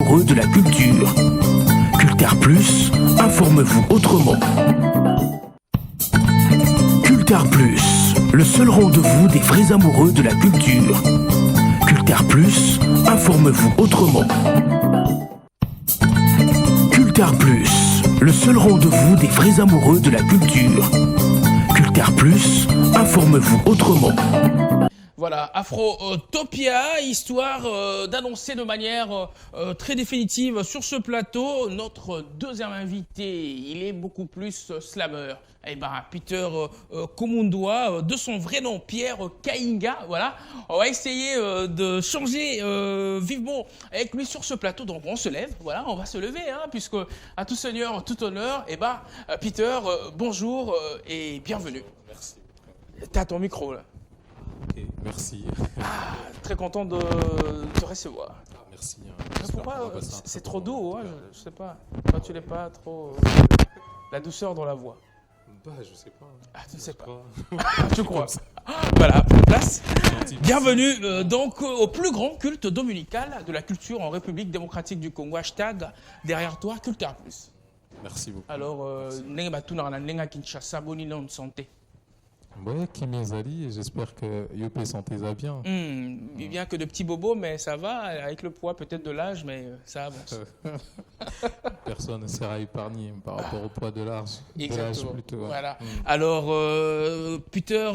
Heureux de la culture. Culture Plus, informe-vous autrement. Culture Plus, le seul rendez-vous des vrais amoureux de la culture. Culture Plus, informe-vous autrement. Culture Plus, le seul rendez-vous des vrais amoureux de la culture. Culture Plus, informe-vous autrement. Voilà, Afrotopia, histoire d'annoncer de manière très définitive sur ce plateau notre deuxième invité. Il est beaucoup plus slammer. Eh ben, Peter Komundwa, de son vrai nom Pierre Kainga. Voilà, on va essayer de changer vivement avec lui sur ce plateau. Donc on se lève, voilà, on va se lever, hein, puisque à tout seigneur, tout honneur. Eh ben, Peter, bonjour et bienvenue. Merci. T'as ton micro là. Ok, merci. Ah, très content de te recevoir. Ah, merci. Pourquoi c'est trop doux, hein, je sais pas. Quand tu n'es pas trop... la douceur dans la voix. Bah, je sais pas. Ah, tu ne sais pas. Crois. Je crois. Voilà, place. Bienvenue donc au plus grand culte dominical de la culture en République démocratique du Congo. Hashtag derrière toi, Culture Plus. Merci beaucoup. Alors, Nenga Batuna, Nenga Kinshasa, boni non de santé. Ouais, Kimezali, et j'espère que Yopé santé va bien. Bien que de petits bobos, mais ça va, avec le poids peut-être de l'âge, mais ça avance. Personne ne sera épargné par rapport au poids de l'âge. Exactement. Plutôt, ouais. Voilà. Alors, Peter,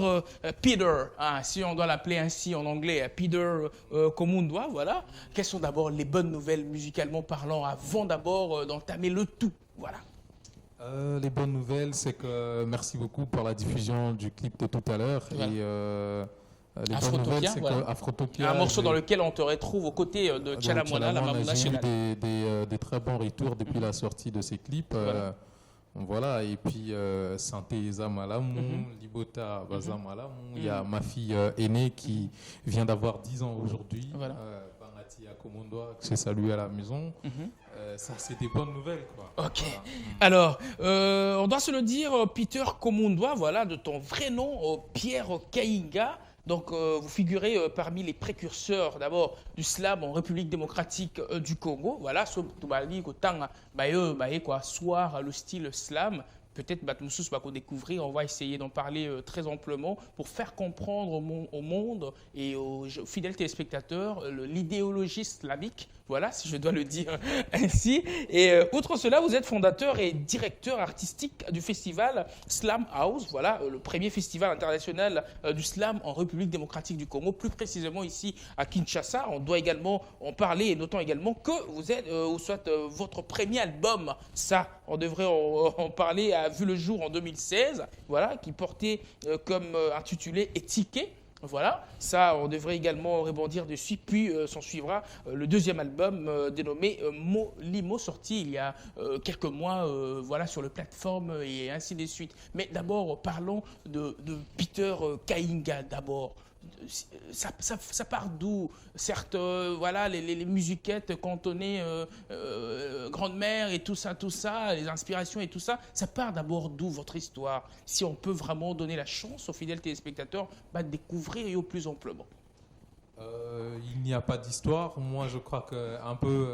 hein, si on doit l'appeler ainsi en anglais, Peter Komundwa, voilà. Quelles sont d'abord les bonnes nouvelles musicalement parlant avant d'abord d'entamer le tout? Voilà. Les bonnes nouvelles, c'est que merci beaucoup pour la diffusion du clip de tout à l'heure. Voilà. Et les bonnes Afrotopia, nouvelles, c'est voilà. que Afrotopia, Un morceau dans lequel on te retrouve aux côtés de Tchalamwana, la Mamou j'ai eu nationale. des très bons retours depuis la sortie de ces clips. Voilà. Voilà, et puis Santé Zamalamou, Libota Bazamalamou. Il y a ma fille aînée qui vient d'avoir 10 ans aujourd'hui. Voilà. Banati Akomondwa, que j'ai salué à la maison. Ça, c'est des bonnes nouvelles, quoi. Ok. Voilà. Alors, on doit se le dire, Peter Komundwa, voilà, de ton vrai nom, Pierre Kainga. Donc, vous figurez parmi les précurseurs, d'abord, du slam en République démocratique du Congo. Voilà, soir, le style slam. Peut-être Batmoussous va découvrir, on va essayer d'en parler très amplement pour faire comprendre au monde et aux fidèles téléspectateurs l'idéologie slamique, voilà, si je dois le dire ainsi. Et outre cela, vous êtes fondateur et directeur artistique du festival Slam House, voilà, le premier festival international du slam en République démocratique du Congo, plus précisément ici à Kinshasa. On doit également en parler et notons également que vous êtes, ou soit votre premier album, ça, on devrait en parler, a vu le jour en 2016, voilà, qui portait comme intitulé Étiqué. Voilà, ça, on devrait également rebondir dessus. Puis s'en suivra le deuxième album dénommé Molimo, sorti il y a quelques mois, voilà, sur les plateformes et ainsi de suite. Mais d'abord, parlons de Peter Kainga d'abord. Ça part d'où? Certes, voilà, les musiquettes cantonnées, Grande-Mère et tout ça, les inspirations et tout ça, ça part d'abord d'où votre histoire? Si on peut vraiment donner la chance aux fidèles téléspectateurs de découvrir et au plus amplement. Il n'y a pas d'histoire. Moi, je crois qu'un peu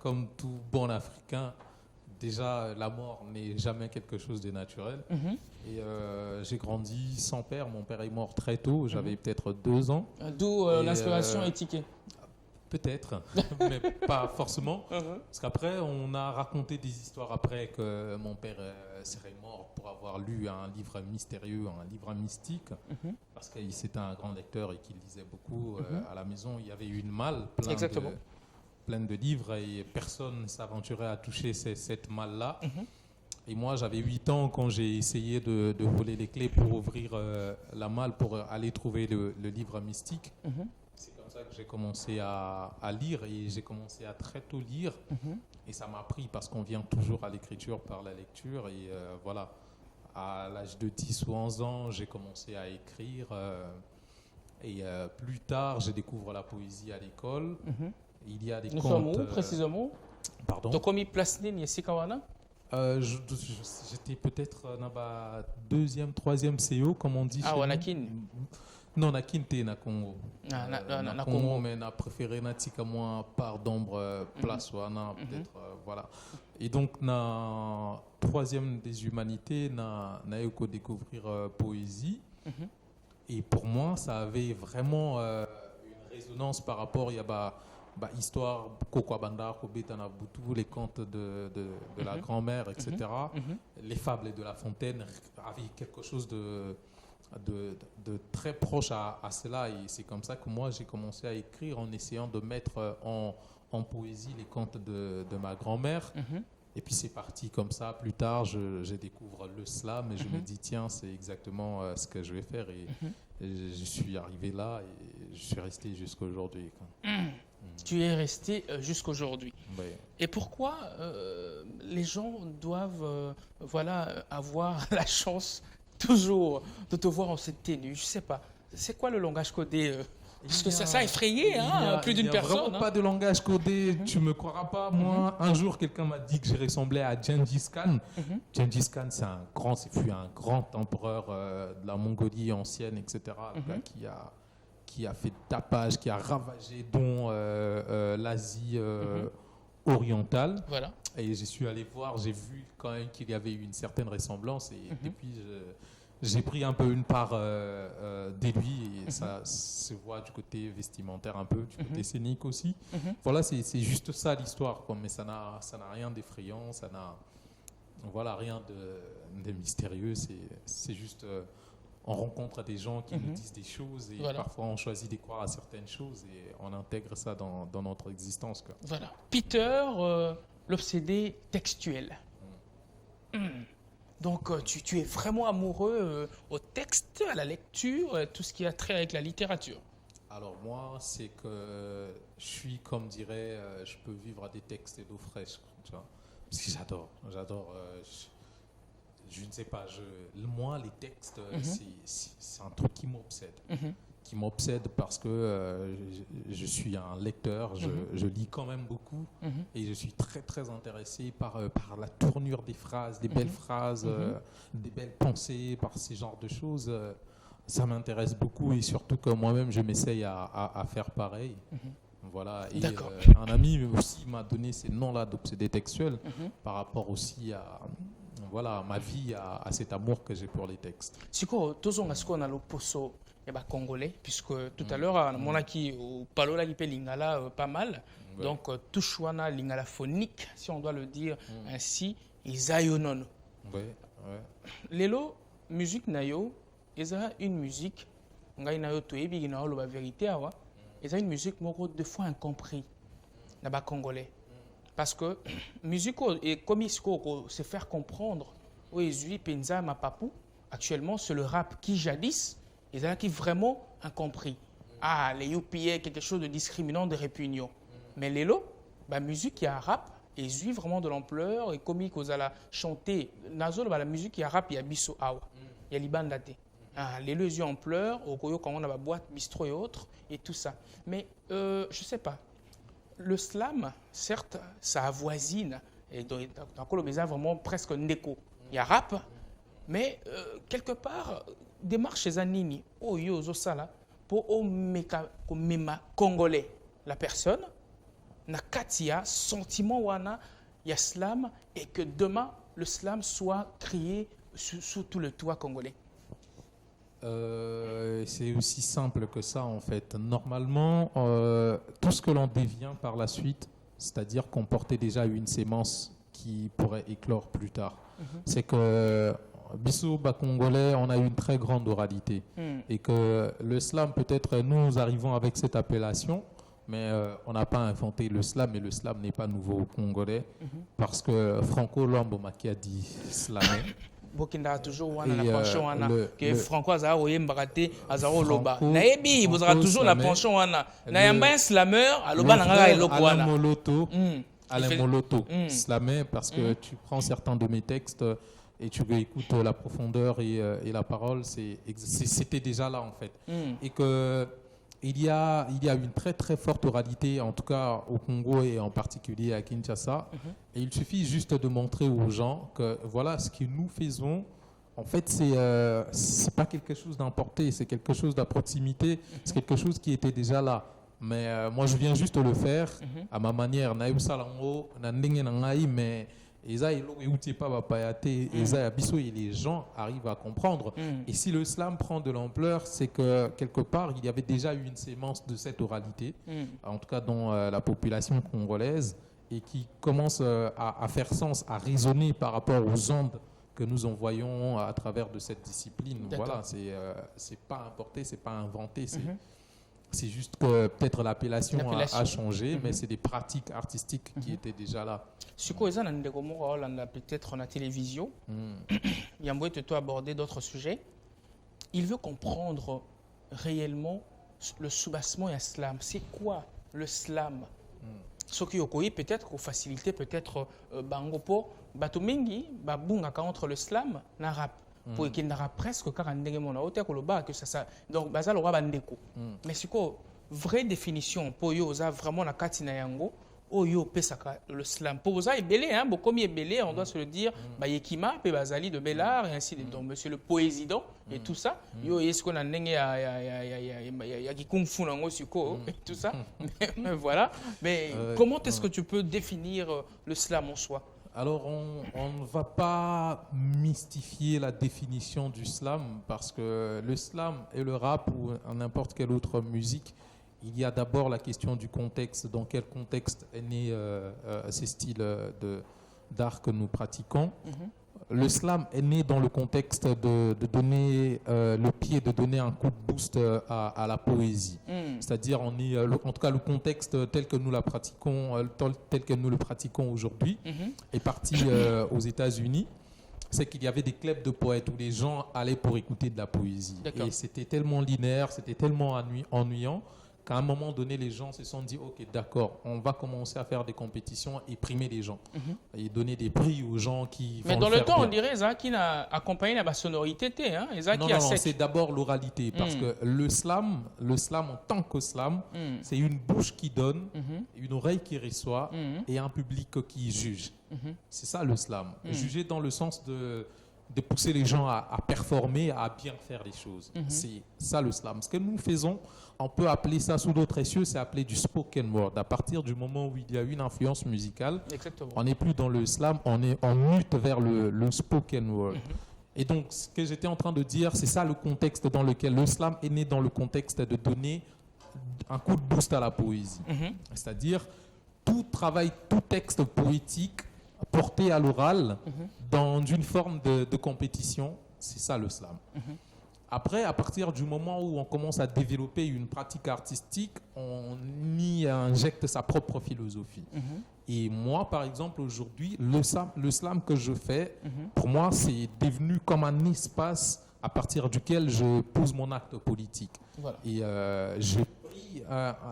comme tout bon Africain, déjà, la mort n'est jamais quelque chose de naturel. Et j'ai grandi sans père. Mon père est mort très tôt. J'avais peut-être 2 ans. D'où l'inspiration étiquée. Peut-être, mais pas forcément. Parce qu'après, on a raconté des histoires après que mon père serait mort pour avoir lu un livre mystérieux, un livre mystique. Parce qu'il c'était un grand lecteur et qu'il lisait beaucoup. À la maison, il y avait une malle pleine de livres et personne ne s'aventurait à toucher cette malle-là. Et moi, j'avais 8 ans quand j'ai essayé de voler les clés pour ouvrir la malle pour aller trouver le livre mystique. C'est comme ça que j'ai commencé à lire et j'ai commencé à très tôt lire. Et ça m'a pris parce qu'on vient toujours à l'écriture par la lecture. Et voilà, à l'âge de 10 ou 11 ans, j'ai commencé à écrire. Et plus tard, je découvre la poésie à l'école. Il y a des Nous contes... sommes où, précisément? Pardon? Donc, comme il place ici, Kawana? J'étais peut-être dans ma 2e, 3e CO, comme on dit. Ah, chez Wanakin. nous. Non, na kinte na Congo. Na Congo, Congo. mais na préféré na tika moins par d'ombre place wana peut-être voilà. Et donc na troisième des humanités na eu qu'à découvrir poésie. Et pour moi, ça avait vraiment une résonance par rapport il y a histoire Kokwa Banda, Kobetana Boutou, les contes de la grand-mère, etc. Les fables de La Fontaine avaient quelque chose de très proche à cela, et c'est comme ça que moi j'ai commencé à écrire en essayant de mettre en poésie les contes de ma grand-mère. Et puis c'est parti comme ça. Plus tard, je découvre le slam et je me dis tiens, c'est exactement ce que je vais faire, et je suis arrivé là et je suis resté jusqu'à aujourd'hui. Tu es resté jusqu'aujourd'hui. Ouais. Et pourquoi les gens doivent avoir la chance toujours de te voir en cette tenue? Je ne sais pas. C'est quoi le langage codé Parce que ça a effrayé plus d'une personne. Il n'y a vraiment pas de langage codé, tu ne me croiras pas. Moi, un jour, quelqu'un m'a dit que je ressemblais à Gengis Khan. Gengis Khan, fut un grand empereur de la Mongolie ancienne, etc., qui a fait tapage, qui a ravagé dont l'Asie orientale. Voilà. Et je suis allé voir, j'ai vu quand même qu'il y avait une certaine ressemblance, et depuis j'ai pris un peu une part de lui, et ça se voit du côté vestimentaire un peu, du côté scénique aussi. Voilà, c'est juste ça l'histoire, mais ça n'a rien d'effrayant, ça n'a rien de mystérieux, c'est juste on rencontre des gens qui nous disent des choses, et parfois on choisit de croire à certaines choses et on intègre ça dans notre existence, quoi. Voilà. Peter, l'obsédé textuel. Donc tu es vraiment amoureux au texte, à la lecture, tout ce qui a trait avec la littérature. Alors moi, c'est que je suis, comme dirait, je peux vivre à des textes d'eau fraîche, tu vois, parce que j'adore. Je ne sais pas, moi les textes, c'est un truc qui m'obsède. Parce que je suis un lecteur, je lis quand même beaucoup, et je suis très très intéressé par la tournure des phrases, des belles phrases, des belles pensées, par ces genres de choses. Ça m'intéresse beaucoup, et surtout que moi-même je m'essaye à faire pareil. Voilà. Et un ami aussi m'a donné ces noms-là d'obsédés textuels par rapport aussi à ma vie, à cet amour que j'ai pour les textes. Siko, tozonga siko na loposo ya ba congolais, puisque tout à l'heure mon aki au palola qui peut lingala pas mal. Donc touchwana lingala phonique, si on doit le dire ainsi, izayonon. Lelo musique nayo, eza une musique ngai nayo toyebi na lo ba vérité awa, eza une musique moko de fois incompris na ba congolais. Parce que musique et comme il faut se faire comprendre, Oezui Penza Mapapou, actuellement c'est le rap qui jadis, ils ont qui vraiment incompris. Ah, les UPA, quelque chose de discriminant, de répugnant. Mais les lots, la musique qui a rap, et suit vraiment de l'ampleur, et comme ils ont chanté, Nazol, la musique qui a rap, il y a Bisso Awa, il y a Libandate. Ah, les lots en pleurs, au Koyo, quand on a la boîte, bistrot et autres, et tout ça. Mais je ne sais pas. Le slam, certes, ça avoisine, et dans le Béza, vraiment presque ndeko. Il y a rap, mais quelque part, démarche chez Anini, oh yo, ça pour mema congolais, la personne, na katia, sentiment wana, il y a slam, et que demain, le slam soit crié sous tout le toit congolais. C'est aussi simple que ça, en fait. Normalement, tout ce que l'on devient par la suite, c'est-à-dire qu'on portait déjà une sémence qui pourrait éclore plus tard. C'est que Bissou Congolais, on a une très grande oralité. Et que le slam, peut-être, nous arrivons avec cette appellation, mais on n'a pas inventé le slam, et le slam n'est pas nouveau au Congolais, parce que Franco Lamboma qui a dit slamé. Bokinda toujours wana la pension wana que Franco azara oyembaka te azara loba nayebi bozara toujours la pension wana na yamba un slameur aloba nanga eloko wana Alain Moloto slammer, parce que tu prends certains de mes textes et tu écoutes la profondeur et la parole, c'était déjà là en fait. Et que il y a une très très forte oralité, en tout cas au Congo et en particulier à Kinshasa. Et il suffit juste de montrer aux gens que voilà ce que nous faisons, En fait, c'est pas quelque chose d'importé, c'est quelque chose de proximité, c'est quelque chose qui était déjà là. Mais moi, je viens juste le faire à ma manière. Mais et les gens arrivent à comprendre. Et si le slam prend de l'ampleur, c'est que quelque part, il y avait déjà eu une sémence de cette oralité, en tout cas dans la population congolaise, et qui commence à faire sens, à résonner par rapport aux ondes que nous envoyons à travers de cette discipline. Voilà, c'est pas importé, c'est pas inventé, c'est juste que peut-être l'appellation a changé, mais c'est des pratiques artistiques qui étaient déjà là. Peut-être en la télévision, il y a moyen de toi aborder d'autres sujets. Il veut comprendre réellement le soubassement et le slam. C'est quoi le slam? Ce qui est peut-être pour faciliter peut-être bangopo batumingi babunga entre le slam et le rap pour qu'il n'a presque car que ça donc bazal roi bandeko mais c'est quoi vraie définition pour yo za vraiment la katina yango oyo pesaka le slam pour ça est belé hein beaucoup mieux belé on doit se le dire ba yekima pe bazali de Bellard et ainsi de donc monsieur le poésident et tout ça yo est-ce qu'on a ndenge ya ki kung fu nango suko et tout ça mais voilà mais comment est-ce que tu peux définir le slam en soi? Alors, on ne va pas mystifier la définition du slam parce que le slam et le rap ou n'importe quelle autre musique, il y a d'abord la question du contexte. Dans quel contexte est né ces styles d'art que nous pratiquons? Le slam est né dans le contexte de donner le pied, de donner un coup de boost à la poésie. C'est-à-dire, en tout cas, le contexte tel que nous la pratiquons, tel que nous le pratiquons aujourd'hui, est parti aux États-Unis. C'est qu'il y avait des clubs de poètes où les gens allaient pour écouter de la poésie. Et c'était tellement linéaire, c'était tellement ennuyant qu'à un moment donné, les gens se sont dit, OK, d'accord, on va commencer à faire des compétitions et primer les gens. Et donner des prix aux gens qui mais vont dans le temps, bien. On dirait ça qui a accompagné la sonorité. Hein? Non, c'est d'abord l'oralité. Parce que le slam en tant que slam, c'est une bouche qui donne, une oreille qui reçoit et un public qui juge. C'est ça le slam. Juger dans le sens de pousser les gens à performer, à bien faire les choses. C'est ça le slam. Ce que nous faisons, on peut appeler ça sous d'autres essieux, c'est appelé du spoken word. À partir du moment où il y a une influence musicale, on n'est plus dans le slam, on mute vers le spoken word. Et donc, ce que j'étais en train de dire, c'est ça le contexte dans lequel le slam est né, dans le contexte de donner un coup de boost à la poésie. C'est-à-dire, tout travail, tout texte poétique porté à l'oral dans une forme de compétition, c'est ça le slam. Après, à partir du moment où on commence à développer une pratique artistique, on y injecte sa propre philosophie. Et moi, par exemple, aujourd'hui, le slam que je fais, pour moi, c'est devenu comme un espace à partir duquel je pose mon acte politique. Voilà. Et j'ai pris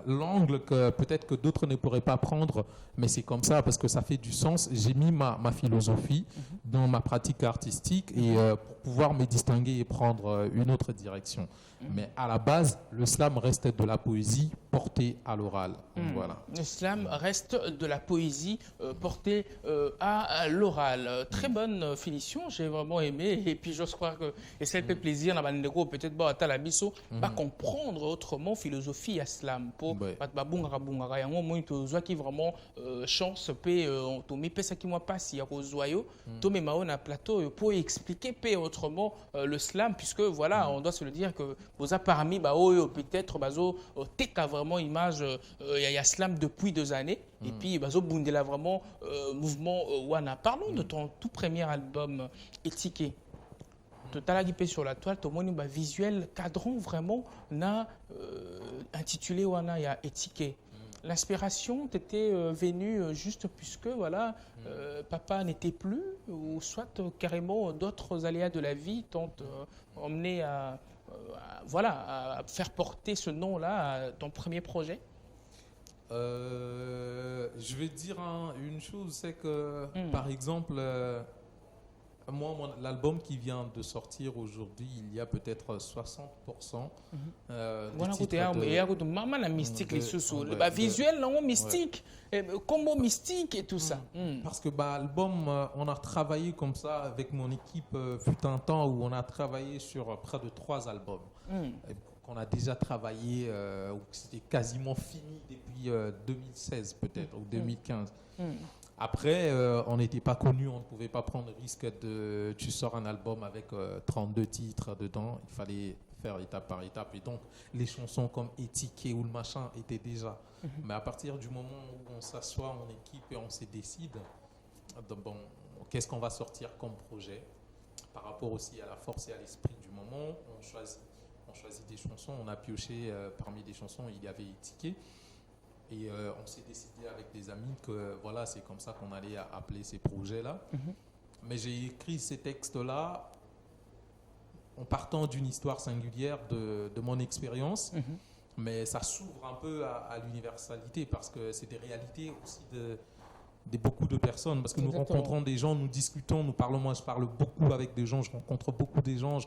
l'angle que peut-être que d'autres ne pourraient pas prendre, mais c'est comme ça parce que ça fait du sens. J'ai mis ma philosophie dans ma pratique artistique et pour pouvoir me distinguer et prendre une autre direction. Mais à la base, le slam reste de la poésie portée à l'oral. Voilà. Le slam reste de la poésie portée à l'oral. Très bonne finition, j'ai vraiment aimé. Et puis j'ose croire que et ça fait plaisir, peut-être à la biso, pas comprendre autrement philosophie à slam. Pour qui vraiment chance peut tomber ça qui moi passe il y a Rosoyo, tomber maon à plateau pour expliquer autrement le slam puisque voilà on doit se le dire que vous a parmi peut-être bazo teka vraiment image il y a slam depuis 2 années et puis bazo bundela vraiment mouvement wana. Parlons de ton tout premier album Étiqué. Total sur la toile, ton visuel cadran vraiment n'a intitulé wana ya Étiqué. L'inspiration t'était venue juste puisque voilà papa n'était plus ou soit carrément d'autres aléas de la vie t'ont emmené à faire porter ce nom-là à ton premier projet? Je vais dire une chose, c'est que par exemple Moi, l'album qui vient de sortir aujourd'hui, il y a peut-être 60% Voilà, des côté titres il y a côté maman la mystique les sous le visuel non mystique, combo mystique et tout ça. Parce que l'album, on a travaillé comme ça avec mon équipe, fut un temps où on a travaillé sur près de 3 albums. Qu'on a déjà travaillé, où c'était quasiment fini depuis 2016 peut-être, ou 2015. Après, on n'était pas connus, on ne pouvait pas prendre le risque de... Tu sors un album avec 32 titres dedans, il fallait faire étape par étape. Et donc, les chansons comme Étiqué ou le machin étaient déjà. Mais à partir du moment où on s'assoit en équipe et on se décide, bon, qu'est-ce qu'on va sortir comme projet, par rapport aussi à la force et à l'esprit du moment, on choisit des chansons, on a pioché parmi les chansons, il y avait Étiqué. Et on s'est décidé avec des amis que voilà, c'est comme ça qu'on allait appeler ces projets-là. Mais j'ai écrit ces textes-là en partant d'une histoire singulière de mon expérience. Mais ça s'ouvre un peu à l'universalité parce que c'est des réalités aussi de beaucoup de personnes. Parce que nous rencontrons des gens, nous discutons, nous parlons. Moi, je parle beaucoup avec des gens, je rencontre beaucoup des gens,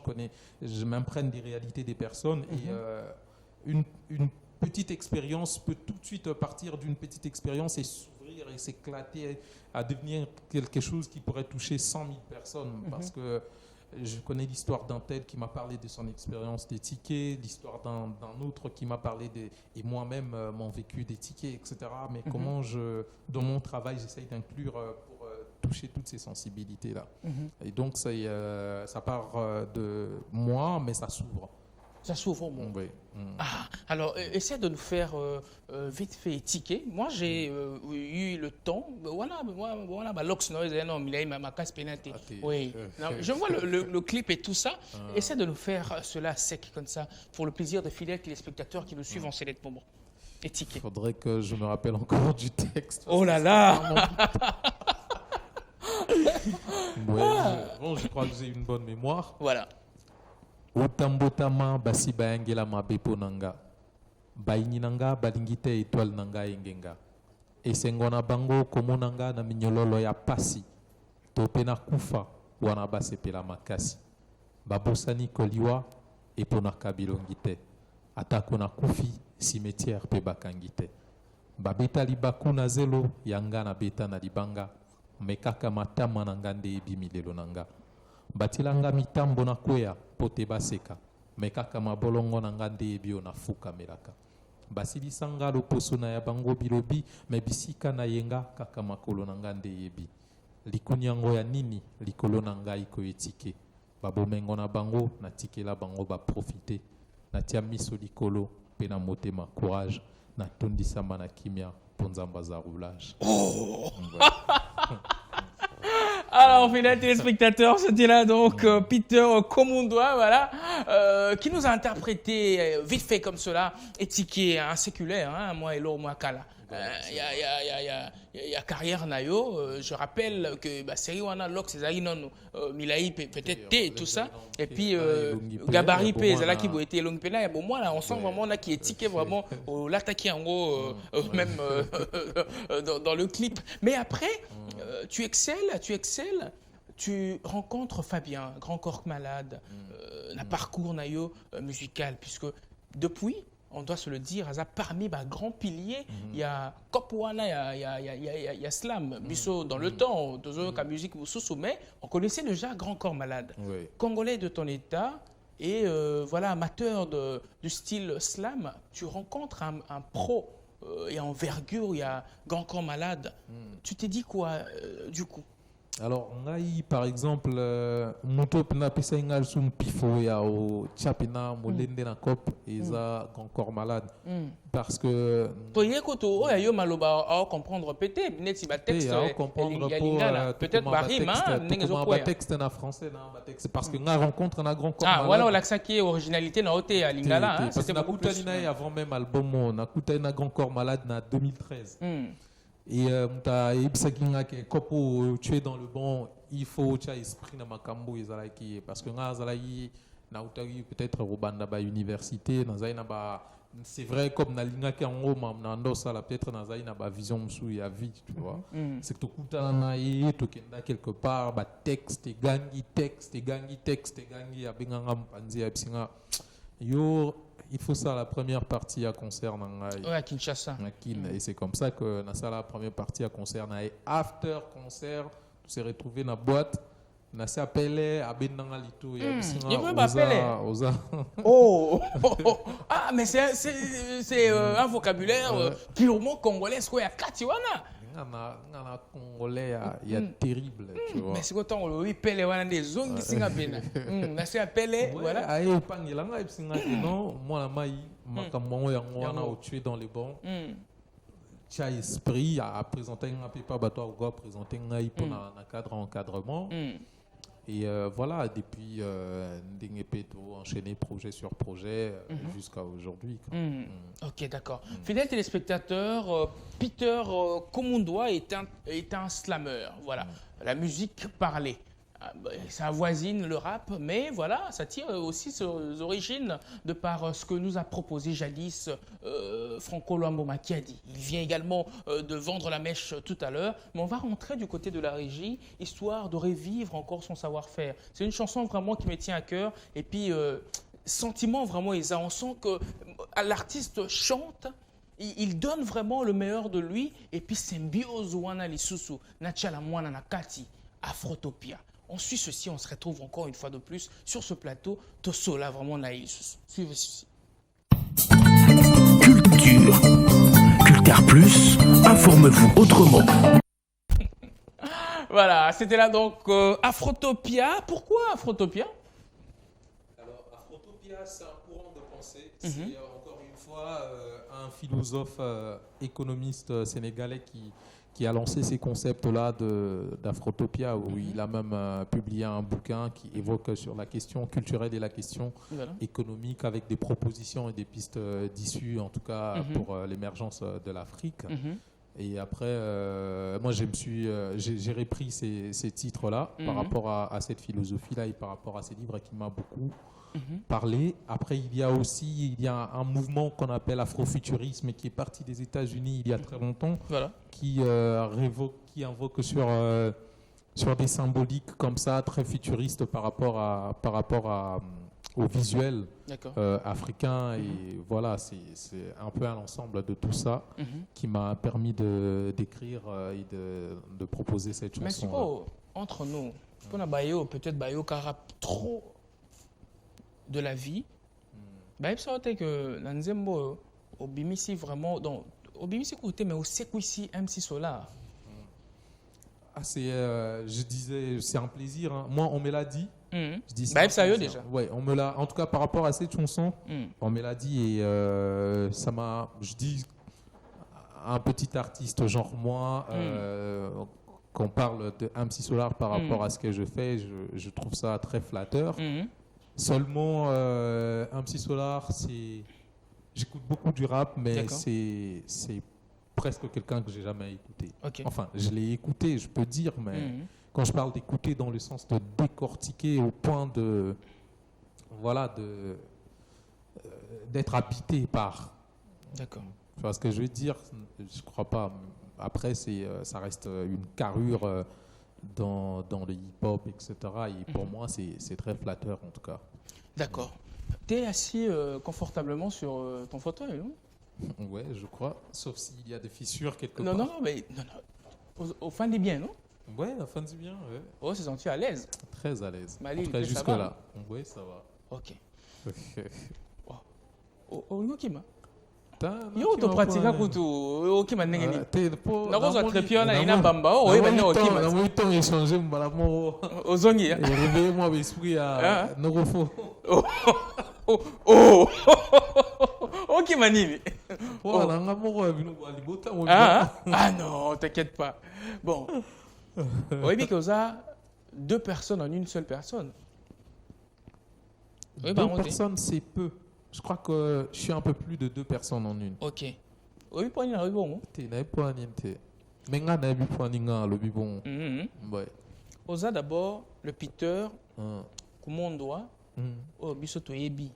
je m'imprègne des réalités des personnes. Et une petite expérience peut tout de suite partir d'une petite expérience et s'ouvrir et s'éclater à devenir quelque chose qui pourrait toucher 100 000 personnes. Parce que je connais l'histoire d'un tel qui m'a parlé de son expérience des tickets, l'histoire d'un autre qui m'a parlé et moi-même mon vécu des tickets, etc. Mais comment dans mon travail, j'essaye d'inclure pour toucher toutes ces sensibilités-là. Et donc, ça part de moi, mais ça s'ouvre. Ça s'ouvre au monde. Oui. Alors, essaie de nous faire vite fait ticket. Moi, j'ai eu le temps. Voilà, l'ox noise, non, il a eu ma casse pénalité. Oui. Non, je vois le clip et tout ça. Essaie de nous faire cela sec comme ça, pour le plaisir des fidèles téléspectateurs qui nous suivent en Céleste Moment. Et ticket. Il faudrait que je me rappelle encore du texte. Oh là là. Bon, je crois que j'ai une bonne mémoire. Voilà. Utambotama basi bayangela mabepo nanga baini nanga balingite étoile nanga engenga esengona bango komonanga na minyololo ya pasi topena kufa wana basepela makasi babosani koliwa eponaka bilongi te atako na kufi cimetière pe bakangi te babeta libaku na zelo yanga na beta na libanga mekaka matama nanga nde ebimi lelo nanga batilanga mitambo na kwea pote baseka mekaka mabolongo na nga nde ebio na fuka melaka basilisanga loposo na ya bango bilobi me bisika na yenga kaka makolo na nga nde yebi likuni yango ya nini likolo na ngai koyetike babomengo na bango natikela bango baprofite natia miso likolo mpe na motema courage natondisama na kimia mpo nzamba za roulage. Alors, fidèles téléspectateurs, c'était là donc Peter Komundoa, voilà, qui nous a interprété vite fait comme cela, étiqué, un séculaire, hein, moi et l'eau, moi Kala. Il y a carrière nayo. Je rappelle que série wana lok c'est non milai peut-être T tout ça et puis gabarit p zalaki bo été long pena et bon moi là on sent vraiment là qui est ticket vraiment l'attaquer en gros même dans le clip. Mais après tu excelles, tu rencontres Fabien, Grand Corps Malade, un parcours nayo musical puisque depuis on doit se le dire, parmi les grands piliers, il y a Kopwana, il y a Slam, Bisso dans le temps, dans la musique, mais on connaissait déjà Grand Corps Malade. Oui. Congolais de ton état et voilà, amateur du style Slam, tu rencontres un pro et envergure, il y a Grand Corps Malade. Tu t'es dit quoi du coup? Alors, par exemple, moto pena pesa ingal sum pifo ya o chapina molende na cop eza Grand Corps Malade parce que toye koto o ya yo maloba a comprendre pété net si ba texte comprendre peut-être ba rime ndenge zo quoi texte na français na ba texte parce que nga rencontre na Grand Corps Malade. Voilà l'accent qui est originalité na oté à lingala c'était beaucoup plus avant même album na kuta na Grand Corps Malade na 2013. Et tu es dans le bon, il faut tu as esprit dans makambo parce que nga zalaki na utagi peut-être robanda ba université na zaina ba c'est vrai comme nalinga ki en haut mamnando ça la peut-être nazai na ba vision msu ya vie tu vois c'est que tokutana na ye tokenda quelque part ba texte gangi abenganga mpanzi ya bisinga yo il faut ça la première partie à concert nangai à Kinshasa et c'est comme ça que na ça la première partie à concert na after concert tu s'est retrouvé na boîte na se appelé abendanga lito ya bisinga oza ah mais c'est un vocabulaire purement congolais quoi ya katiwana ngana congolais ya terrible tu vois mais c'est quand on lui pele wana des zongi singa bena na se appelé voilà aye pangilanga bisinga non moi mai makambo yango wana au tuer dans les bons tu as esprit à présenter un peu pas bateau à présenter un pour un cadre encadrement et voilà depuis Ndingepeto enchaîné projet sur projet jusqu'à aujourd'hui. Ok, d'accord. Fidèle téléspectateur, Peter Komundoa est un slammer. Voilà, la musique parlée. Ça avoisine le rap, mais voilà, ça tire aussi ses origines de par ce que nous a proposé jadis Franco Luambo Makiadi. Il vient également de vendre la mèche tout à l'heure, mais on va rentrer du côté de la régie, histoire de revivre encore son savoir-faire. C'est une chanson vraiment qui me tient à cœur, et puis sentiment vraiment, Isa, on sent que l'artiste chante, il donne vraiment le meilleur de lui, et puis symbiose wana lisusu, nachala mwana nakati, Afrotopia. On suit ceci, on se retrouve encore une fois de plus sur ce plateau. Tosola, vraiment naïf. Suivez ceci. Culture. Culture Plus, informe-vous autrement. Voilà, c'était là donc Afrotopia. Pourquoi Afrotopia? Alors, Afrotopia, c'est un courant de pensée. C'est encore une fois un philosophe économiste sénégalais qui a lancé ces concepts-là d'Afrotopia, où il a même publié un bouquin qui évoque sur la question culturelle et la question économique avec des propositions et des pistes d'issue, en tout cas pour l'émergence de l'Afrique. Et après, moi, j'ai repris ces titres-là par rapport à cette philosophie-là et par rapport à ces livres qui m'a beaucoup parlé. Après, il y a un mouvement qu'on appelle afrofuturisme qui est parti des États-Unis il y a très longtemps, qui invoque sur des symboliques comme ça, très futuristes par rapport au visuel africain. Et voilà, c'est un peu un ensemble de tout ça qui m'a permis d'écrire et de proposer cette chanson. Mais c'est quoi, entre nous, peut-être Bayo Karap trop de la vie, ça veut dire que Nanzembo, Obimisi vraiment, donc Obimisi côté, mais au Sekwisi MC Solar. Je disais, c'est un plaisir. Hein. Moi, on me l'a dit. Je dis ça déjà. Ouais, on me l'a. En tout cas, par rapport à cette chanson, on me l'a dit et ça m'a. Je dis un petit artiste genre moi. Qu'on parle de MC Solar par rapport à ce que je fais, je trouve ça très flatteur. Seulement, MC Solar, j'écoute beaucoup du rap, mais c'est presque quelqu'un que j'ai jamais écouté. Enfin, je l'ai écouté, je peux dire, mais quand je parle d'écouter dans le sens de décortiquer au point d'être habité par. D'accord. Tu vois ce que je veux dire? Je crois pas. Après, ça reste une carrure dans le hip-hop, etc. Et pour moi, c'est très flatteur, en tout cas. D'accord. Tu es assis confortablement sur ton fauteuil, non? Ouais, je crois. Sauf s'il y a des fissures quelque part. Non, au fin du bien, non? Ouais, au fin du bien, ouais. Oh, c'est senti à l'aise? Très à l'aise. Malil, après, jusque-là. Oui, ça va. Ok. Okima. Yo to pratika kutu okima ndenge ni. Nakozo atrepiona ina bamba o oyeba okima. Na mo ton échanger mbala mo ozongi ya. Réveiller moi l'esprit à Norofo. Okima nini? Voilà, nga mo bino ba libota mo. Ah non, t'inquiète pas. Bon. Oyebi que oza deux personnes en une seule personne. Deux personnes, c'est peu. Je crois que je suis un peu plus de deux personnes en une. Ok. Oui, pour une bon. Tu n'as pas niente. Mais nga na bi pour ninga le bibon. Ouais. Oza d'abord le Peter Komundoa au biso toyebi.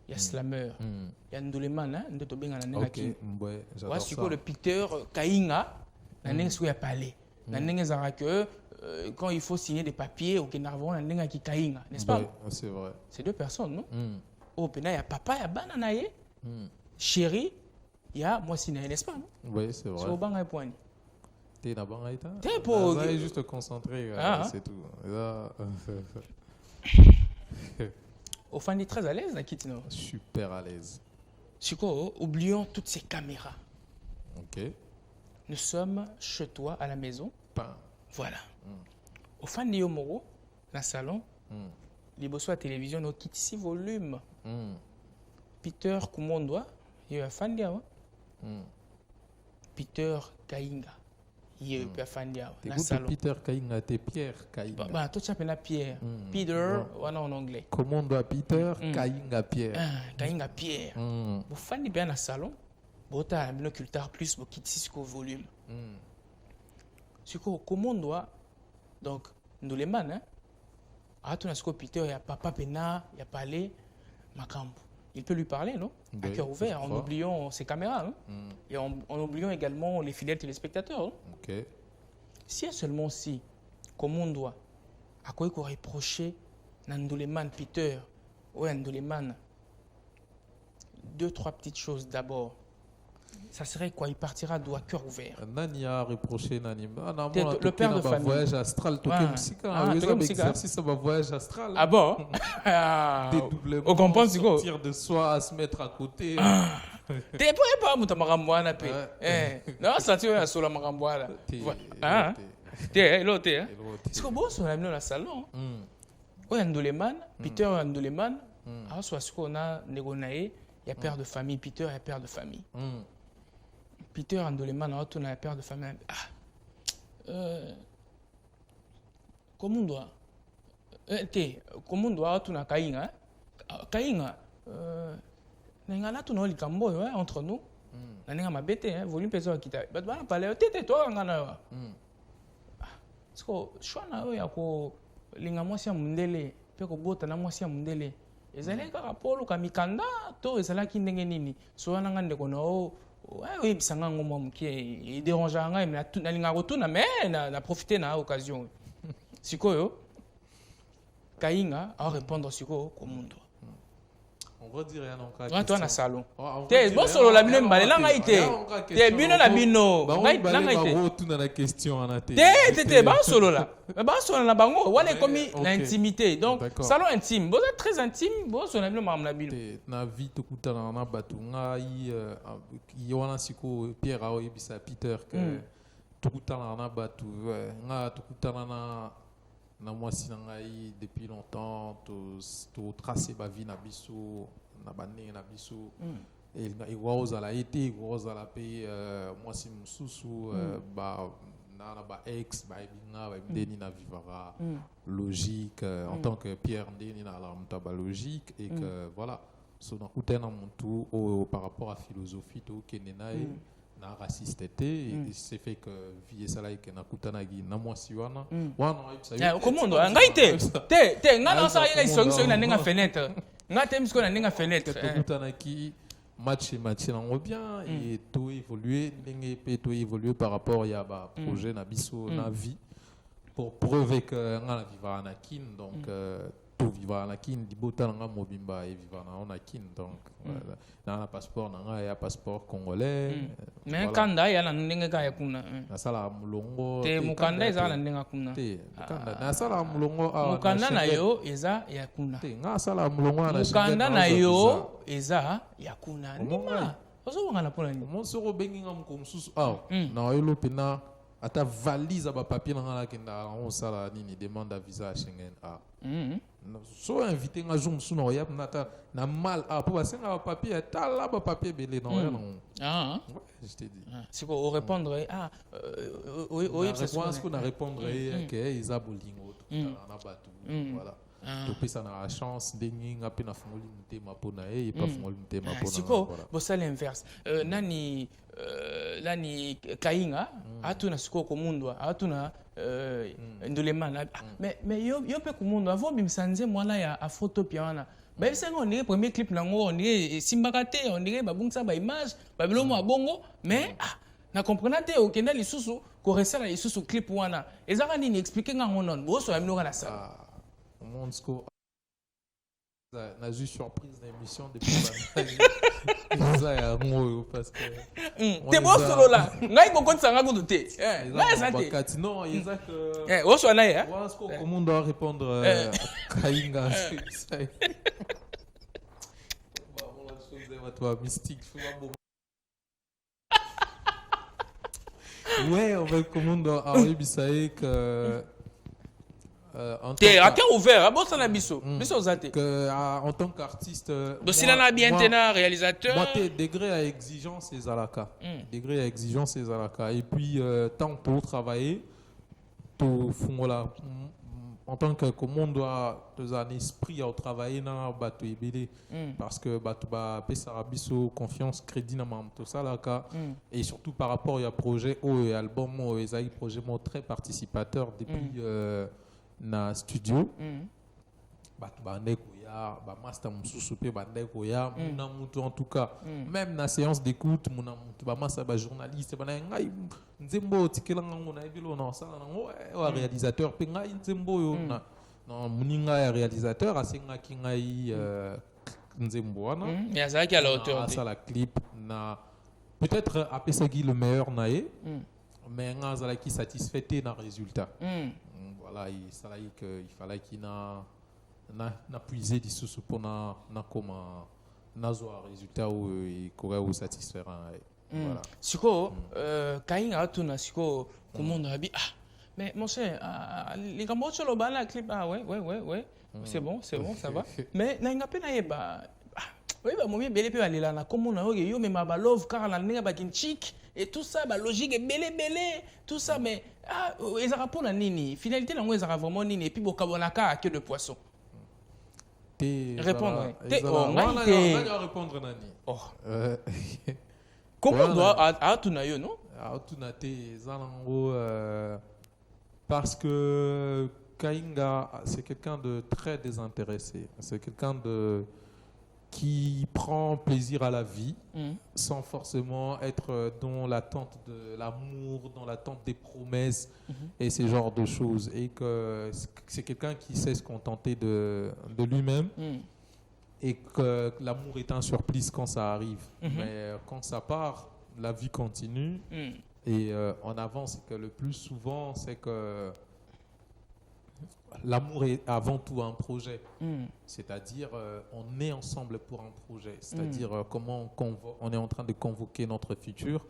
il y a Slammer, il y a Ndoleman, ndeto benga na nenga ki. Ouais, j'adore ça. Le Peter Kainga, na nenga sou ya parler. Na nenga zara que quand il faut signer des papiers au Kenarvon, na nenga ki Kainga, n'est-ce pas? C'est vrai. C'est deux personnes, non? Au Pena, il y a papa, il y a bananaye, chéri, il y a moi si n'est-ce pas? Oui, c'est vrai. C'est au banga poignet. T'es là bas, t'es pour juste concentré, c'est tout. Au fan est très à l'aise, Nakitino. Super à l'aise. Chico, oublions toutes ces caméras. Ok. Nous sommes chez toi à la maison. Pas. Voilà. Au fan de Yomoro, dans le salon, les bossons à la télévision, nous quittons 6 volumes. Peter Kumondoa, il y a un fan de Peter Kainga. Il y a un fan de dans le salon. Peter Kainga, c'est Pierre Kainga. Bah, toi, tu appelles Pierre. Peter, voilà en anglais. Kumondoa Peter, Kainga Pierre. Kainga Pierre. Au fan de bien dans le salon, bon, tu as un binoculteur plus, bon, quitte 6 volumes. Siko Kumondoa, donc, nous les man, hein. Ah, tu as Peter, il y a papa Pena, il y a parlé, Makambo. Il peut lui parler, non? À cœur ouvert, en oubliant ses caméras, non? Et en oubliant également les fidèles téléspectateurs. Non? Okay. Si et seulement si, comme on doit, à quoi il faut reprocher Nandoleman Peter ou Nandoleman, 2-3 petites choses d'abord. Ça serait quoi? Il partira d'où à cœur ouvert. Nani a reproché Nani. Le père de famille. Voyage astral. Exercice à voyage astral. Ah bon? Dédoublement. On comprend ce qu'on sortir de soi à se mettre à côté. T'es pas mon tamaramboana pe. Non, ça tu es sur la maramboana. Ah. T'es l'autre. C'est que bon sur la dans le salon. Ouais, Ndoleman, Peter Ndoleman. Ah, soit ce qu'on a négocié, il y a père de famille, Peter est père de famille. Peter Ndoleman a un père de famille. Comment on doit? Comment on doit tout na Kainga? Kainga. N'engana tout noli kambo entre nous. N'enga ma bête volume peso kita. But bana parler tete toi ngana. Parce que chwana yo yako linga mwasi ya mundele pe ko bota na mwasi ya mundele. Ezali kaka polo kamikanda to ezalaki ndenge nini. So wana ngande ko no oui, ça n'a pas qui dérange mais na profiter na occasion. Siko Kainga a répondre siko comme on va dire rien encore. Toi na salon. T'es bon solo la bino mbale la ngaite. T'es bino na bino. La ngaite. Tout na la question en até. T'es bon solo là. Ba solo na bango wala comme l'intimité. Donc salon intime. Vous êtes très intime, bon solo na bino mam na bino. Na vie to kutana na batu ngai wana siko Pierre a yebisa Peter que to kutana na batu nga to kutana na mwasi na ngai depuis longtemps to tracer ba vie na biso na bane na biso et wazala été wazala pe mwasi mususu ba na ba ex ba binga ba ndeni na vivara logique en tant que Pierre ndeni na la mutaba logique et que voilà so na kutana muntu par rapport à philosophie to kenena na raciste et c'est fait que vie ça là que na kutana gi na mwasi wana wana comment on ngaite te ngana sa ina isongiso ina ninga fenêtre ngate msko na ninga fenêtre kutana ki match na bien et tout évoluer ndenge pe tout évoluer par rapport ya ba projet na biso na vie pour prouver que ngana vivra na kin donc tout vivra na kin di botana nga mobimba et vivra na kin donc na passeport na ya passeport congolais mais kanda ya na ndenge ka ya kuna na sala mulongo te mukanda eza na ndenge kuna te kanda na sala mulongo mukanda na yo eza ya kuna te nga sala mulongo na mukanda na yo eza ya kuna ndima ozo ngana pona ni mon soro bengi nga mkomsusu na yo lopena ata valise ba papier na ngala kenda on sala nini demande à visa à Schengen so invité nga jour musu na yap na mal pour passer na papier ta là ba papier belé na je t'ai dit c'est pour répondre oui c'est ce qu'on a répondre que ils a bolingo na batu voilà to ça na chance dengi nga pe na fungoli mutema pona et pas fungoli mutema pona siko bo ça l'inverse nani Kainga atuna siko komundwa atuna Ndoleman mais yo pe komundwa avo bimsanze mwana ya afrotopia wana Bah c'est on dirait premier clip nango on dirait Simbakate on dirait babungsa ba image babilomo abongo mais na comprenant te okenda lisusu ko resala lisusu clip wana ezaka nini expliquer ngango non bo so amino kana ça monde sko na juste surprise d'émission depuis ça ya ngoyo parce que te bo solo là ngai ko konta nga ko te ngai ça te bakati non Isaac o so na ya wa sko comment on doit répondre Kainga ça on la chose va toi mystique ouais on va comment on doit arriver ça que à cœur ouvert, à bossa na biso. Biso zate. En tant qu'artiste. Donc là na bien tena réalisateur. Moi t'es degré à exigence et zalaka. Degré à exigence et zalaka. Et puis tant pour travailler, tout voilà. En tant que comment on doit un esprit à travailler na bato ebele parce que bato ba pesa biso confiance crédit na mam tout ça là et surtout par rapport à projet ou album ou ezali projet très participateur depuis na studio bato bandeko ya ba master mususu pe bandeko ya muna mutu en tout cas même na séance d'écoute muna mutu ba master ba journaliste ba ngai nzembo tikela ngango na ebilo na sala nango wa réalisateur pe ngai nzembo yo na non muninga ya réalisateur asenga ki ngai nzembo wana ya zaki à la hauteur ça la clip na peut-être apesagi le meilleur nae mais nga zala ki satisfait na résultat. Voilà, il fallait qu'il n'a puisé des sous pour na comme na zo résultat où il pourrait vous satisfaire voilà. Siko kainga tuna siko comment on a dit mais mon cher les gambo sur le bala clip ouais c'est bon ça va mais na ngape na yeba oui bah moi belé pe aller là na comme on a yo mais ma love car la ninga ba kinchik et tout ça bah logique et belé tout ça mais ils ont la nini finalité là ils ont vraiment nini et puis bokabonaka que de poisson répondre on va répondre nani comment on doit à tunayo non à tunate zalango parce que Kainga c'est quelqu'un de très désintéressé, c'est quelqu'un qui prend plaisir à la vie sans forcément être dans l'attente de l'amour, dans l'attente des promesses et ce genre de choses. Et que c'est quelqu'un qui sait se contenter de lui-même et que l'amour est un surplice quand ça arrive. Mais quand ça part, la vie continue et en avant, c'est que le plus souvent, c'est que l'amour est avant tout un projet, c'est-à-dire on est ensemble pour un projet, c'est-à-dire comment on est en train de convoquer notre futur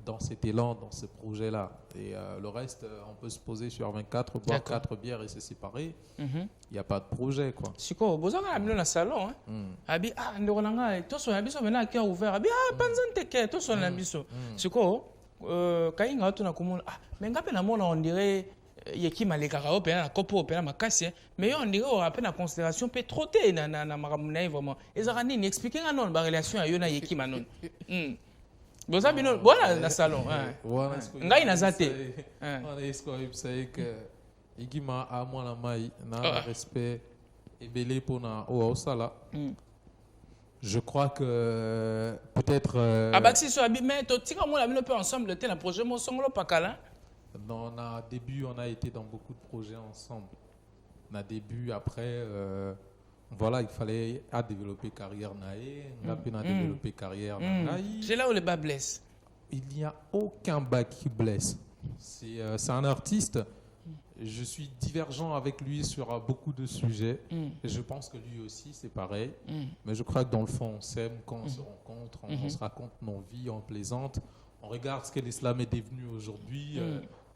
dans cet élan, dans ce projet-là. Et le reste, on peut se poser sur 24, boire 4 bières et se séparer. Il n'y a pas de projet, quoi. Siko, besoin d'un dans le salon, abi ndoranga, tout son abiso maintenant qui a ouvert, abi panzante que tout son abiso. Siko, kainga tu na komona, mais ngape na mona on dirait yeki malekaka o pena na kopo pena makasi mais on dirait on appelle la considération peut trop té na makamuna vraiment ezaka nini expliquer nga non ba relation ya yo na yeki manon boza bino voilà na salon ngai na zate on est quoi il sait que igima a moi la mai na respect et belé pour na o sala. Je crois que peut-être abaxi so abi mais to tika moi la bino peut ensemble te na projet mo songolo pakala. Non, au début, on a été dans beaucoup de projets ensemble. Au début, après, voilà, il fallait développer carrière naïe, on a pu développer carrière naïe. C'est là où le bas blesse. Il n'y a aucun bas qui blesse. C'est un artiste. Je suis divergent avec lui sur beaucoup de sujets. Et je pense que lui aussi, c'est pareil. Mais je crois que dans le fond, on s'aime quand on se rencontre, on se raconte nos vies, on plaisante. On regarde ce que l'islam est devenu aujourd'hui.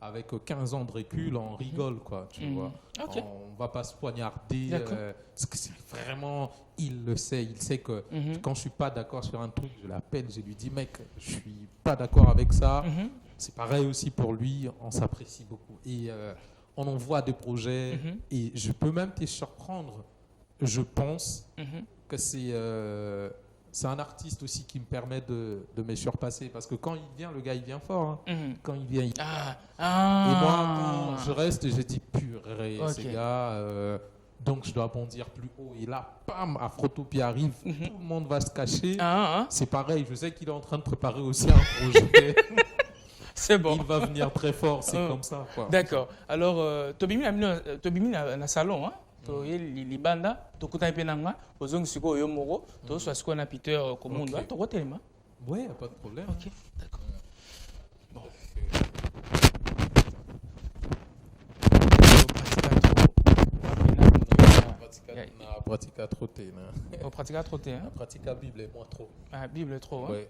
Avec 15 ans de recul, on rigole, quoi, tu vois. Okay. On va pas se poignarder. Parce que c'est vraiment, il le sait. Il sait que quand je suis pas d'accord sur un truc, je l'appelle, je lui dis, mec, je suis pas d'accord avec ça. C'est pareil aussi pour lui, on s'apprécie beaucoup. Et on envoie des projets et je peux même te surprendre. Je pense que c'est un artiste aussi qui me permet de me surpasser parce que quand il vient, le gars il vient fort. Quand il vient, et moi quand je reste, je dis purée, ces gars, Donc, je dois bondir plus haut. Et là, pam, Afrotopie arrive. Tout le monde va se cacher. C'est pareil, je sais qu'il est en train de préparer aussi un projet. C'est bon. Il va venir très fort, c'est comme ça. Quoi. D'accord. Alors, Tobimi na salon, hein? Libanda, Tokuta Penanga, Ozong Suko Yomoro, Toso Squana Peter Komondo, Tokotelema. Oui, pas de problème. Ok, d'accord. Bon. Pratica trotté. Pratica trotté, hein? Pratica Bible est moins trop. Ah, Bible trop, hein? Oui.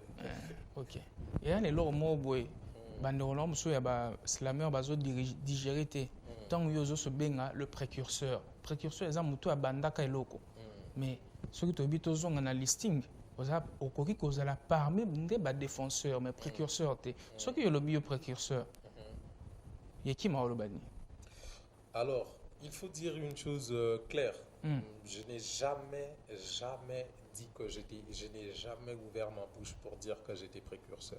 Ok. Et là, les lois mots, boy. Banderolam, il y a slammer, bazo digérité. Tant que yozo se benga le précurseur. Précurseur, ils ont mutu à bandaka et loko. Mais ceux qui ont tous un listing, au coquille qu'on a parmi des défenseurs, mais précurseurs. Ceux qui ont le bio précurseur. Il y a qui m'a le bani? Alors, il faut dire une chose claire. Je n'ai jamais dit que j'étais. Je n'ai jamais ouvert ma bouche pour dire que j'étais précurseur.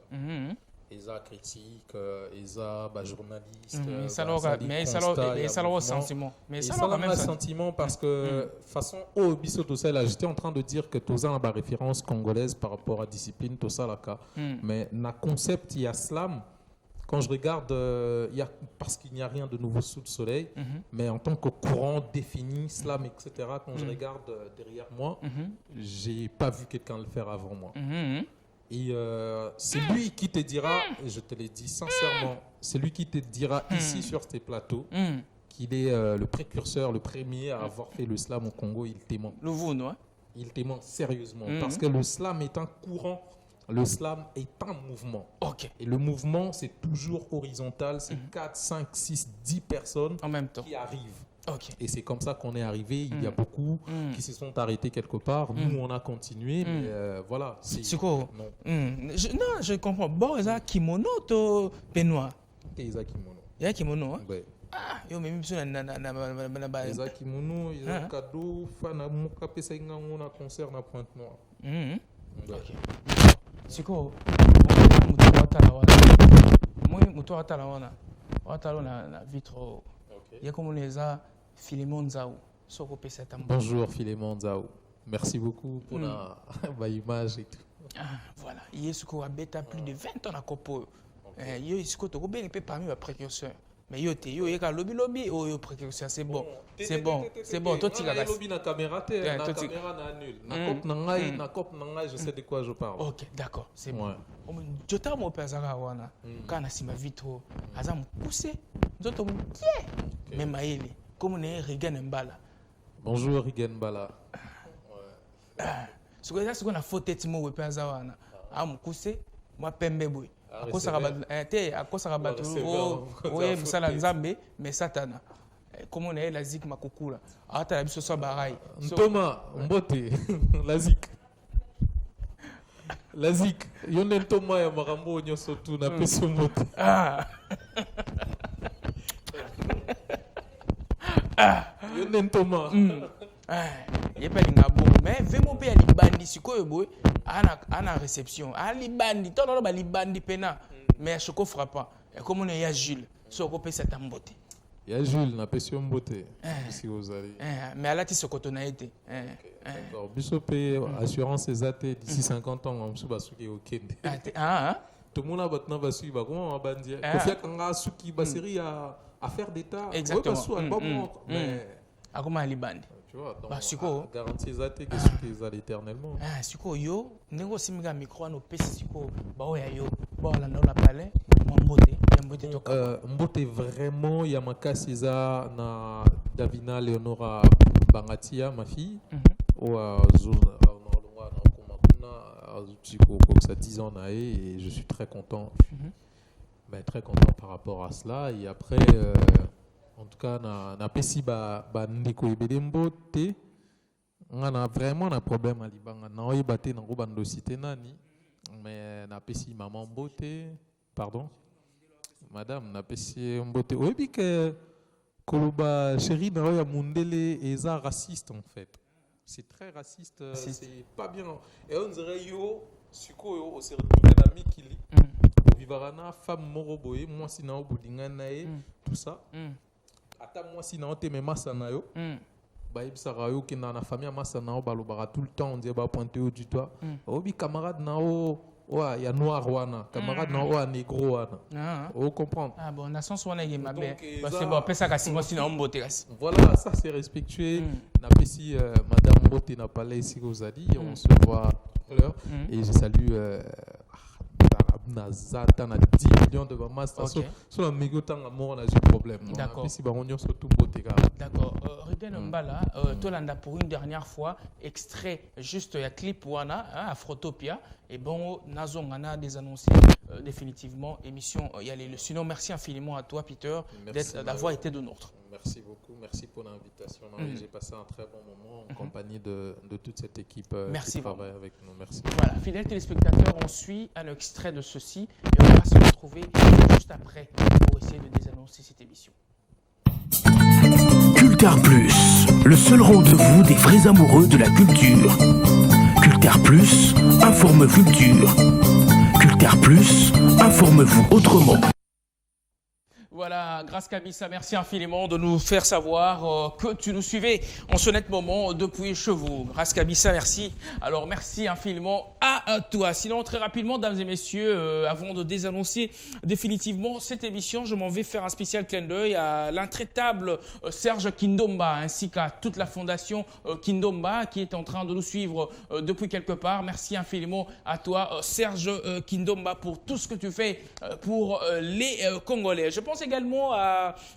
Eza critique, Eza journaliste. Mais ça leur sentiment. Mais ça leur même sentiment parce que façon au Bissotosa là, j'étais en train de dire que Tosa a une référence congolaise par rapport à discipline Tosa là, mais na concept il y a slam. Quand je regarde, parce qu'il n'y a rien de nouveau sous le soleil, mais en tant que courant défini, slam, etc., quand je regarde derrière moi, j'ai pas vu quelqu'un le faire avant moi. Et c'est lui qui te dira, et je te l'ai dit sincèrement, c'est lui qui te dira ici sur ces plateaux qu'il est le précurseur, le premier à avoir fait le slam au Congo. Il témoigne. Il témoigne sérieusement parce que le slam est un courant. Le slam est un mouvement. Et le mouvement, c'est toujours horizontal. C'est 4, 5, 6, 10 personnes en même temps qui arrivent. Et c'est comme ça qu'on est arrivé. Il y a beaucoup qui se sont arrêtés quelque part. Nous, on a continué. Mais voilà. C'est quoi? Non, je comprends. Bon, il y a kimono ou Benoît? Il y a kimono. Il y a kimono, hein? Oui. Ah, il y a même chose il y a kimono, il y a cadeau. Fan à Mouka Pessinga, on a concert à Pointe-Noire. Siko, mutu atala wana watalo na vitro ya comme les a Philémon Zao soko pesa tambo. Bonjour Philémon Zao, merci beaucoup pour la image et tout. Voilà, Yesuko a bêta plus de 20 ans à Kopo. Yesuko to bien peut parmi les précurseurs. Mais yo yeka lobby yo précurseur, c'est bon. C'est bon, toi tu la lobby na caméra na caméra na nul. Na cop na je sais de quoi je parle. OK, d'accord, c'est bon. Jota mo pezaka wana kana sima vitro azam poussé. Nzoto mkie. Même aile comme ne Regan Mbala. Bonjour Regan Mbala. Ce que na faute timo we peza wana. Am poussé moi pembe boy. akosaka bato oye mosala nzambe mais satana comme on est la zik makukula atala biso so barai ntoma mbote la zik yonde ntoma ya makambo nyonso tu na peso mbote yonde ntoma yepelinga bon mais vraiment pe ya libandi sikoyo boy ana réception a libandi tono ba libandi pena mais choko frappa comme on est ya Jules soko pe cette mbote ya Jules na pesio mbote si vous allez mais alati sokoto na été d'accord biso pe assurance ezate d'ici 50 ans on suba suki okende tout le monde a batna ba suiba comment bandi ko fia kanga suki ba série à faire d'état exactement mais akoma libandi tu vois donc siko garantie ezate que suki ezali éternellement siko yo ndenge simika micro no pesi siko ba oya yo ba la na parler mbote toka mbote vraiment ya makasi eza na Davina Leonora Bangatia ma fille au ça 10 ans et je suis très content très content par rapport à cela et après en tout cas na pesi ba ndeko ebele mbote ngana vraiment na problème à libanga na oyebate na ngo bando cité nani mais na pesi maman mbote pardon madame na pesi mbote oyebi que koloba chérie na ya mundele eza raciste en fait c'est très raciste c'est pas bien et on dirait yo sikoyo au se retrouver na mikili vivarana femme moro boye moi si na obudinga na tout ça ata moi si na ote mema sana yo Sarayo qui dans la famille Masana balobara tout le temps on dit bah pointer au du doigt obi camarade nao ouais y a noir wana camarade nao a négro wana on comprend ah bon na sens wana yé mabe parce que bon pesa ka simo sina mbote kasi voilà ça c'est respectueux na pesi madame Mbote n'a pas là ici aux Adi on se voit tout à l'heure et je salue Nazata na 10 millions de master sur la mégotan amour on a eu problème d'accord si on y surtout beauté d'accord Regan Mbala Tolanda pour une dernière fois extrait juste il y a clip wana Afrotopia et bon nazongana des annoncés définitivement émission y aller le sinon merci infiniment à toi Peter d'avoir été de nôtre. Merci beaucoup, merci pour l'invitation. J'ai passé un très bon moment en compagnie de toute cette équipe qui travaille avec nous. Merci. Voilà, fidèles téléspectateurs, on suit un extrait de ceci et on va se retrouver juste après pour essayer de désannoncer cette émission. Cultar Plus, le seul rendez-vous des vrais amoureux de la culture. Cultar Plus, informe culture. Cultar Plus, informe-vous autrement. Voilà, grâce Kabissa, merci infiniment de nous faire savoir que tu nous suivais en ce net moment depuis Chevaux. Grâce Kabissa, merci. Alors, merci infiniment à toi. Sinon, très rapidement, dames et messieurs, avant de désannoncer définitivement cette émission, je m'en vais faire un spécial clin d'œil à l'intraitable Serge Kindomba ainsi qu'à toute la fondation Kindomba qui est en train de nous suivre depuis quelque part. Merci infiniment à toi, Serge Kindomba, pour tout ce que tu fais pour les Congolais. Je pense également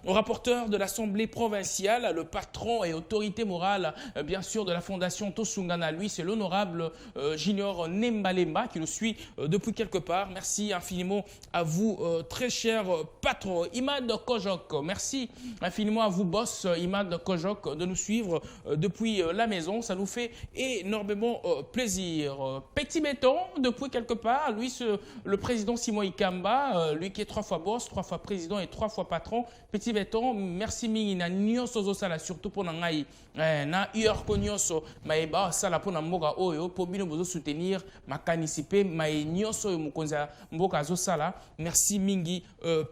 au rapporteur de l'Assemblée provinciale, le patron et autorité morale, bien sûr, de la fondation Tosungana. Lui, c'est l'honorable Junior Nembalemba qui nous suit depuis quelque part. Merci infiniment à vous, très cher patron. Imad Kojok, merci infiniment à vous, boss Imad Kojok, de nous suivre depuis la maison. Ça nous fait énormément plaisir. Petit Béton, depuis quelque part, lui, le président Simon Ikamba, lui qui est 3 fois boss, 3 fois président et 3 fois patron. Petit Béton, merci mingi na nyonso zo sala surtout pour ngai na yorko nyonso maeba sala pour na mboka oyo pour bino bozo soutenir makanisipe mai nyonso mukonza mboka zo sala. Merci mingi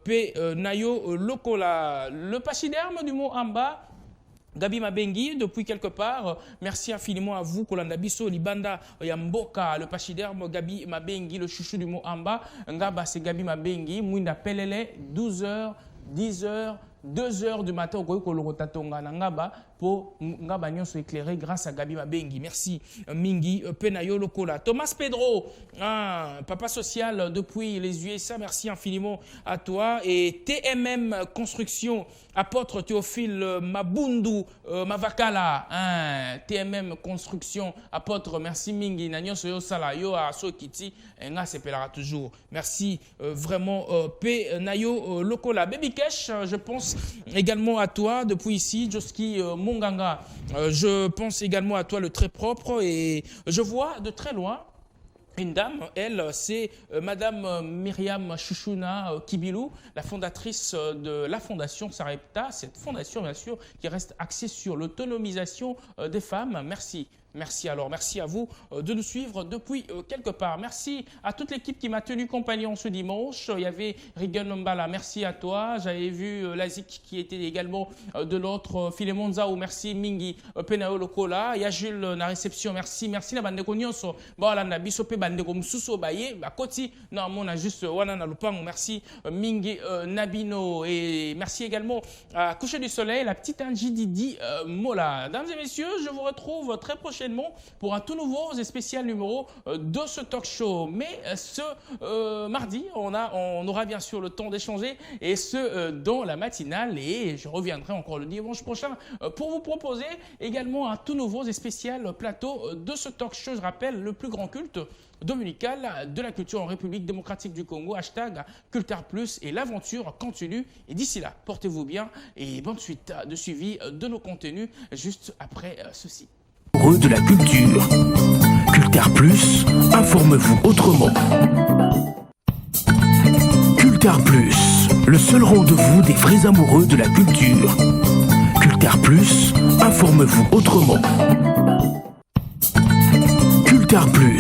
pe nayo lokola le pachyderme du mot amba. Gabi Mabengi, depuis quelque part, merci infiniment à vous, Kolanda Biso, Libanda, Yamboka, le pachyderme, Gabi Mabengi, le chouchou du mot Amba, Ngaba, c'est Gabi Mabengi, Mouinda Pelele, 12h, 10h, 2h du matin, au Kolorotatonga, Ngaba, pour Ngaba Nyonso éclairé grâce à Gabi Mabengi. Merci, Mingi, Penayo Lokola. Thomas Pedro, papa social depuis les USA, merci infiniment à toi. Et TMM Construction, apôtre Théophile Mabundu, Mavakala, TMM Construction, apôtre, merci Mingi, Nanyoso Yo Sala, Yo Aso Kiti, Nga s'appellera toujours. Merci vraiment, Penayo Lokola. Baby Cash, je pense également à toi depuis ici, Joski Monganga. Je pense également à toi, le très propre, et je vois de très loin une dame, elle, c'est Madame Myriam Chouchouna Kibilou, la fondatrice de la fondation Sarepta, cette fondation, bien sûr, qui reste axée sur l'autonomisation des femmes. Merci. Merci alors, merci à vous de nous suivre depuis quelque part. Merci à toute l'équipe qui m'a tenu compagnon ce dimanche. Il y avait Rigan Mbala, merci à toi. J'avais vu Lazik qui était également de l'autre, Philemon Zao, merci Mingi, Penao Lokola. Il y a Jules na réception, merci. Merci la bande de Nyonso. Voilà, na bisope bande de Msuso Baye, Bakoti. Non, on a juste Wana na Lupang, merci Mingi Nabino. Et merci également à Coucher du Soleil, la petite Angie Didi Mola. Mesdames et messieurs, je vous retrouve très prochainement pour un tout nouveau et spécial numéro de ce talk show. Mais ce mardi, on aura bien sûr le temps d'échanger, et ce dans la matinale, et je reviendrai encore le dimanche prochain pour vous proposer également un tout nouveau et spécial plateau de ce talk show. Je rappelle, le plus grand culte dominical de la culture en République démocratique du Congo, hashtag Cultar Plus, et l'aventure continue. Et d'ici là, portez-vous bien et bonne suite de suivi de nos contenus juste après ceci. De la culture. Cultar Plus, informe-vous autrement. Cultar Plus, le seul rendez-vous des vrais amoureux de la culture. Cultar Plus, informe-vous autrement. Cultar Plus,